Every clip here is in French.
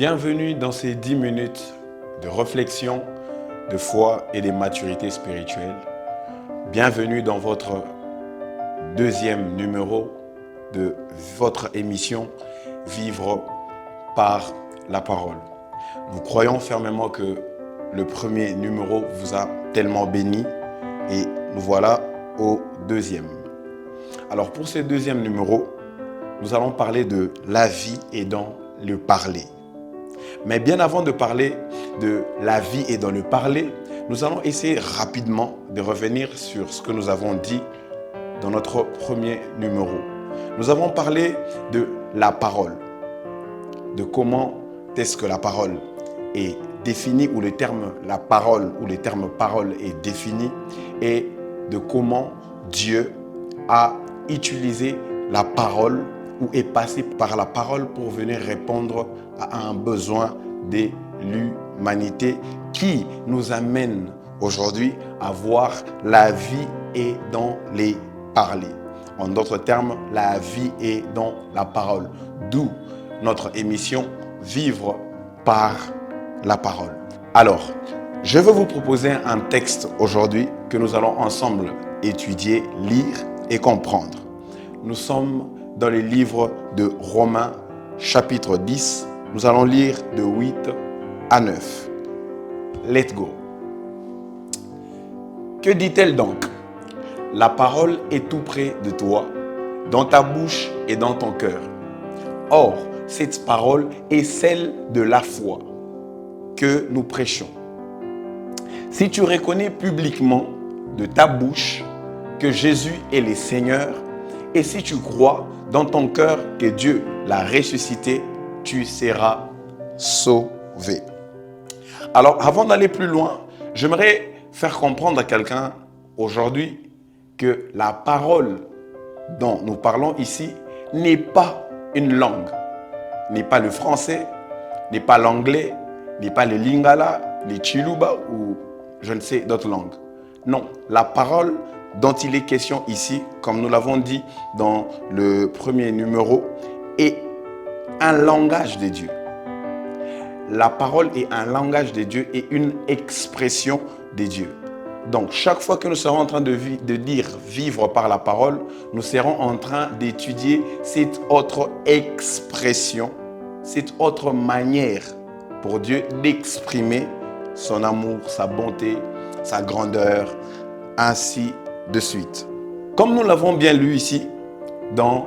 Bienvenue dans ces 10 minutes de réflexion, de foi et de maturité spirituelle. Bienvenue dans votre deuxième numéro de votre émission Vivre par la parole. Nous croyons fermement que le premier numéro vous a tellement béni et nous voilà au deuxième. Alors pour ce deuxième numéro, nous allons parler de la vie et dans le parler. Mais bien avant de parler de la vie et dans le parler, nous allons essayer rapidement de revenir sur ce que nous avons dit dans notre premier numéro. Nous avons parlé de la parole, de comment est-ce que la parole est définie, ou le terme la parole ou le terme parole est défini, et de comment Dieu a utilisé la parole ou est passé par la parole pour venir répondre à un besoin de l'humanité qui nous amène aujourd'hui à voir la vie est dans les parler. En d'autres termes, la vie est dans la parole. D'où notre émission Vivre par la parole. Alors, je vais vous proposer un texte aujourd'hui que nous allons ensemble étudier, lire et comprendre. Nous sommes dans les livres de Romains, chapitre 10. Nous allons lire de 8 à 9. Let's go. Que dit-elle donc? La parole est tout près de toi, dans ta bouche et dans ton cœur. Or, cette parole est celle de la foi que nous prêchons. Si tu reconnais publiquement de ta bouche que Jésus est le Seigneur, et si tu crois dans ton cœur que Dieu l'a ressuscité, tu seras sauvé. Alors, avant d'aller plus loin, j'aimerais faire comprendre à quelqu'un aujourd'hui que la parole dont nous parlons ici n'est pas une langue, n'est pas le français, n'est pas l'anglais, n'est pas le lingala, le chiluba ou je ne sais d'autres langues. Non, la parole dont il est question ici, comme nous l'avons dit dans le premier numéro, est un langage de Dieu. La parole est un langage de Dieu et une expression de Dieu. Donc, chaque fois que nous serons en train de dire vivre par la parole, nous serons en train d'étudier cette autre expression, cette autre manière pour Dieu d'exprimer son amour, sa bonté, sa grandeur, ainsi de suite. Comme nous l'avons bien lu ici, dans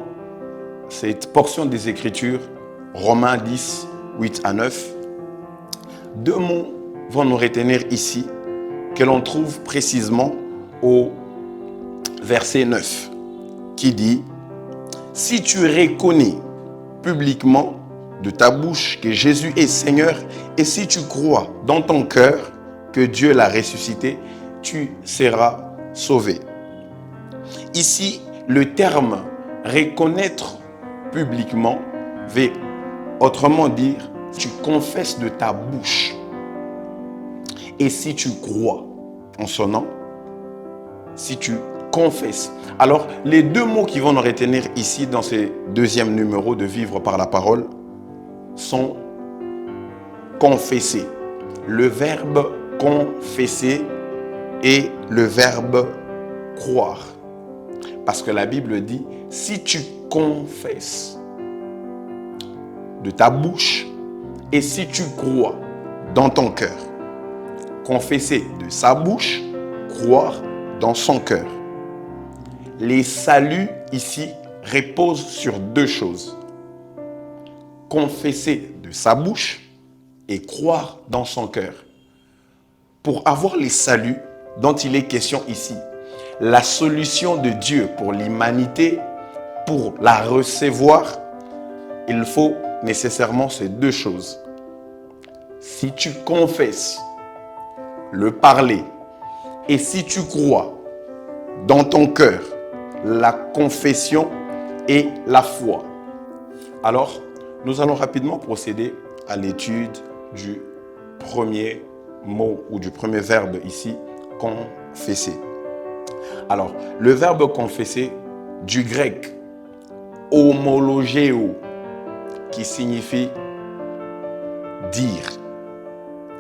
cette portion des Écritures, Romains 10, 8 à 9, deux mots vont nous retenir ici, que l'on trouve précisément au verset 9, qui dit « Si tu reconnais publiquement de ta bouche que Jésus est Seigneur, et si tu crois dans ton cœur que Dieu l'a ressuscité, tu seras sauvé. » Ici, le terme « reconnaître publiquement » veut autrement dire « tu confesses de ta bouche ». Et si tu crois en son nom, si tu confesses. Alors, les deux mots qui vont nous retenir ici dans ce deuxième numéro de Vivre par la parole sont confesser. Le verbe confesser et le verbe croire. Parce que la Bible dit, si tu confesses de ta bouche et si tu crois dans ton cœur. Confesser de sa bouche, croire dans son cœur. Les saluts ici reposent sur deux choses. Confesser de sa bouche et croire dans son cœur. Pour avoir les saluts dont il est question ici, la solution de Dieu pour l'humanité, pour la recevoir, il faut nécessairement ces deux choses. Si tu confesses le parler, et si tu crois dans ton cœur, la confession et la foi. Alors, nous allons rapidement procéder à l'étude du premier mot ou du premier verbe ici, confesser. Alors, le verbe confesser du grec homologeo, qui signifie dire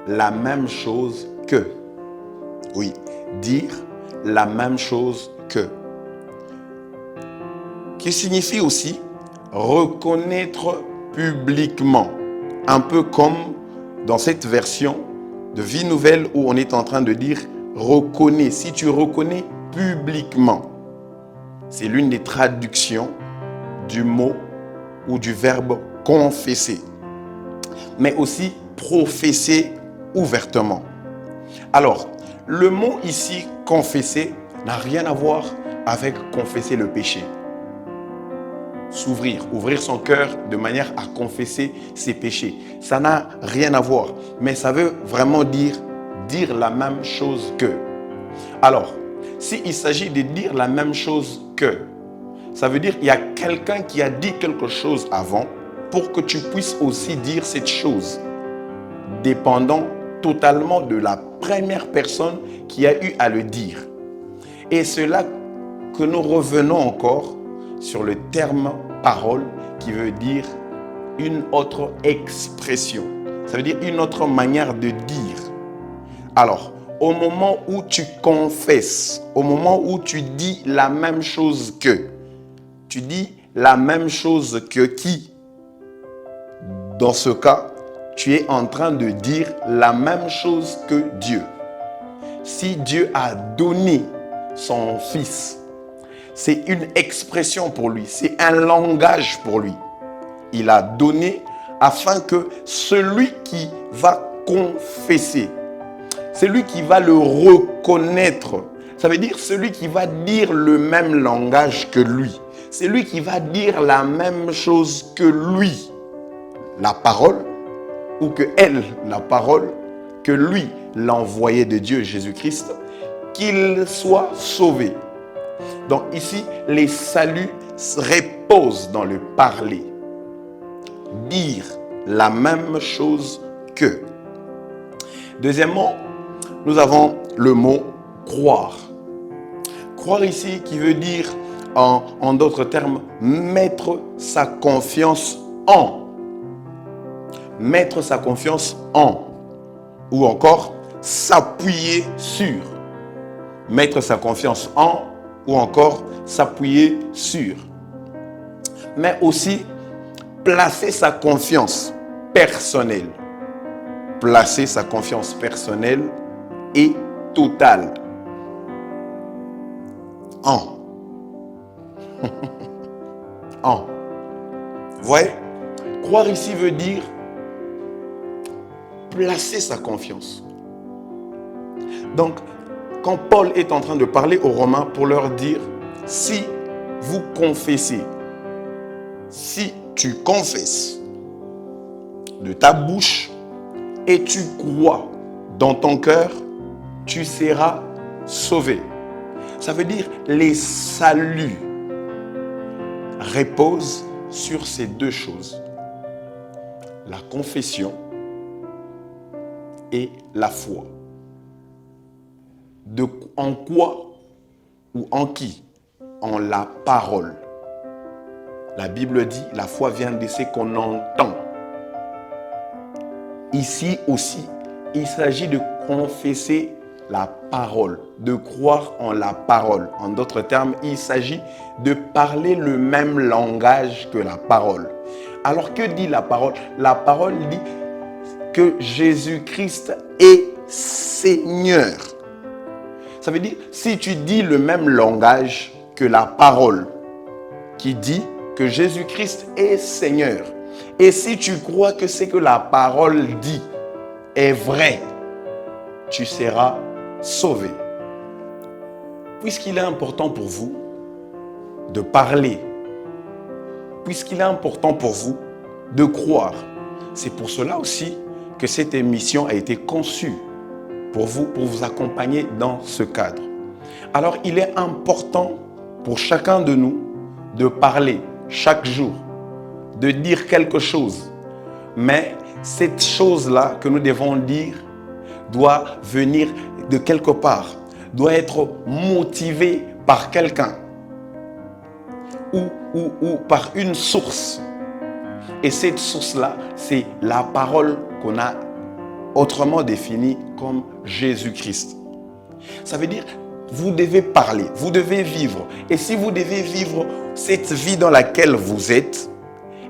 la même chose que. Oui, dire la même chose que. Qui signifie aussi reconnaître publiquement. Un peu comme dans cette version de Vie Nouvelle où on est en train de dire reconnais. Si tu reconnais publiquement, c'est l'une des traductions du mot ou du verbe confesser. Mais aussi professer ouvertement. Alors, le mot ici confesser n'a rien à voir avec confesser le péché. S'ouvrir, ouvrir son cœur de manière à confesser ses péchés. Ça n'a rien à voir, mais ça veut vraiment dire la même chose que. Alors, s'il s'agit de dire la même chose que, ça veut dire qu'il y a quelqu'un qui a dit quelque chose avant pour que tu puisses aussi dire cette chose, dépendant totalement de la première personne qui a eu à le dire. Et c'est là que nous revenons encore sur le terme parole qui veut dire une autre expression. Ça veut dire une autre manière de dire. Alors, au moment où tu confesses, au moment où tu dis la même chose que, tu dis la même chose que qui? Dans ce cas, tu es en train de dire la même chose que Dieu. Si Dieu a donné son Fils, c'est une expression pour lui, c'est un langage pour lui. Il a donné afin que celui qui va confesser, celui qui va le reconnaître, ça veut dire celui qui va dire le même langage que lui, celui qui va dire la même chose que lui, la parole, ou que elle, la parole, que lui, l'envoyé de Dieu, Jésus-Christ, qu'il soit sauvé. Donc ici, les saluts reposent dans le parler. Dire la même chose que. Deuxièmement, nous avons le mot croire. Croire ici qui veut dire, en d'autres termes, mettre sa confiance en. Mettre sa confiance en. Ou encore, s'appuyer sur. Mettre sa confiance en ou encore s'appuyer sur. Mais aussi, placer sa confiance personnelle. Placer sa confiance personnelle et totale. En. En. Vous voyez? Croire ici veut dire placer sa confiance. Donc, quand Paul est en train de parler aux Romains pour leur dire, si vous confessez, si tu confesses de ta bouche et tu crois dans ton cœur, tu seras sauvé. Ça veut dire les saluts reposent sur ces deux choses. La confession et la foi. En quoi ou en qui? En la parole. La Bible dit, la foi vient de ce qu'on entend. Ici aussi, il s'agit de confesser la parole, de croire en la parole. En d'autres termes, il s'agit de parler le même langage que la parole. Alors que dit la parole? La parole dit que Jésus-Christ est Seigneur. Ça veut dire, si tu dis le même langage que la parole qui dit que Jésus-Christ est Seigneur, et si tu crois que ce que la parole dit est vrai, tu seras sauvé. Puisqu'il est important pour vous de parler, puisqu'il est important pour vous de croire, c'est pour cela aussi que cette émission a été conçue pour vous accompagner dans ce cadre. Alors, il est important pour chacun de nous de parler chaque jour, de dire quelque chose. Mais cette chose-là que nous devons dire doit venir de quelque part, doit être motivée par quelqu'un ou par une source. Et cette source-là, c'est la parole qu'on a autrement défini comme Jésus-Christ. Ça veut dire, vous devez parler, vous devez vivre. Et si vous devez vivre cette vie dans laquelle vous êtes,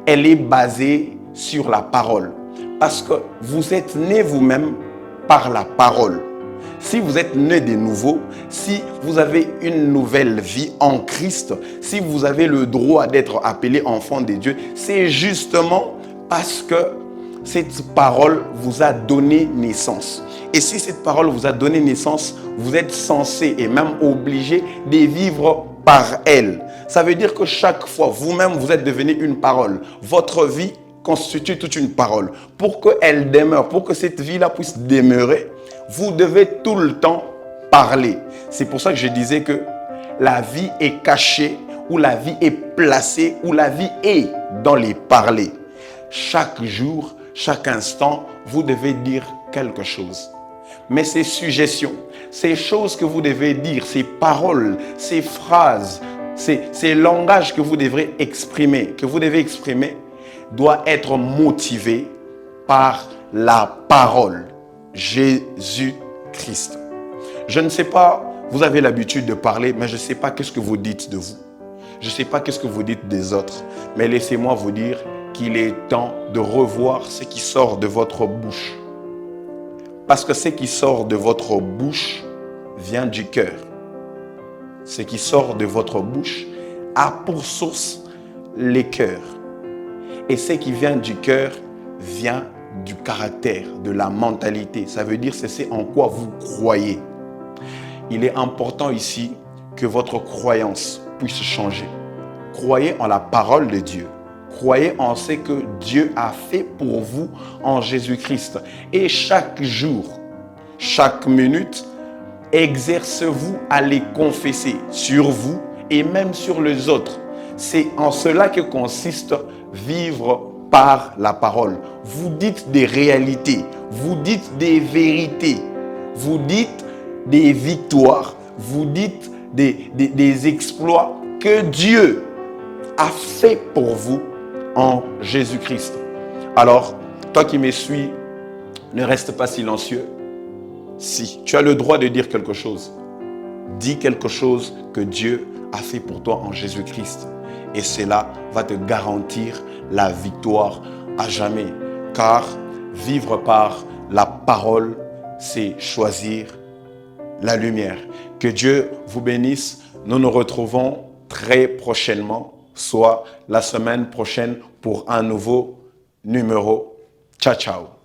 elle est basée sur la parole. Parce que vous êtes né vous-même par la parole. Si vous êtes né de nouveau, si vous avez une nouvelle vie en Christ, si vous avez le droit d'être appelé enfant de Dieu, c'est justement parce que cette parole vous a donné naissance. Et si cette parole vous a donné naissance, vous êtes censé et même obligé de vivre par elle. Ça veut dire que chaque fois, vous-même, vous êtes devenu une parole. Votre vie constitue toute une parole. Pour qu'elle demeure, pour que cette vie-là puisse demeurer, vous devez tout le temps parler. C'est pour ça que je disais que la vie est cachée, ou la vie est placée, ou la vie est dans les parler. Chaque jour, chaque instant, vous devez dire quelque chose. Mais ces suggestions, ces choses que vous devez dire, ces paroles, ces phrases, ces langages que vous devrez exprimer, doit être motivé par la parole, Jésus-Christ. Je ne sais pas, vous avez l'habitude de parler, mais je ne sais pas qu'est-ce que vous dites de vous. Je ne sais pas qu'est-ce que vous dites des autres. Mais laissez-moi vous dire qu'il est temps de revoir ce qui sort de votre bouche. Parce que ce qui sort de votre bouche vient du cœur. Ce qui sort de votre bouche a pour source les cœurs. Et ce qui vient du cœur vient du caractère, de la mentalité. Ça veut dire c'est ce en quoi vous croyez. Il est important ici que votre croyance puisse changer. Croyez en la parole de Dieu. Croyez en ce que Dieu a fait pour vous en Jésus-Christ. Et chaque jour, chaque minute, exercez-vous à les confesser sur vous et même sur les autres. C'est en cela que consiste vivre par la parole. Vous dites des réalités, vous dites des vérités, vous dites des victoires, vous dites des exploits que Dieu a fait pour vous en Jésus-Christ. Alors, toi qui me suis, ne reste pas silencieux. Si tu as le droit de dire quelque chose, dis quelque chose que Dieu a fait pour toi en Jésus-Christ. Et cela va te garantir la victoire à jamais. Car vivre par la parole, c'est choisir la lumière. Que Dieu vous bénisse. Nous nous retrouvons très prochainement, soit la semaine prochaine pour un nouveau numéro. Ciao, ciao.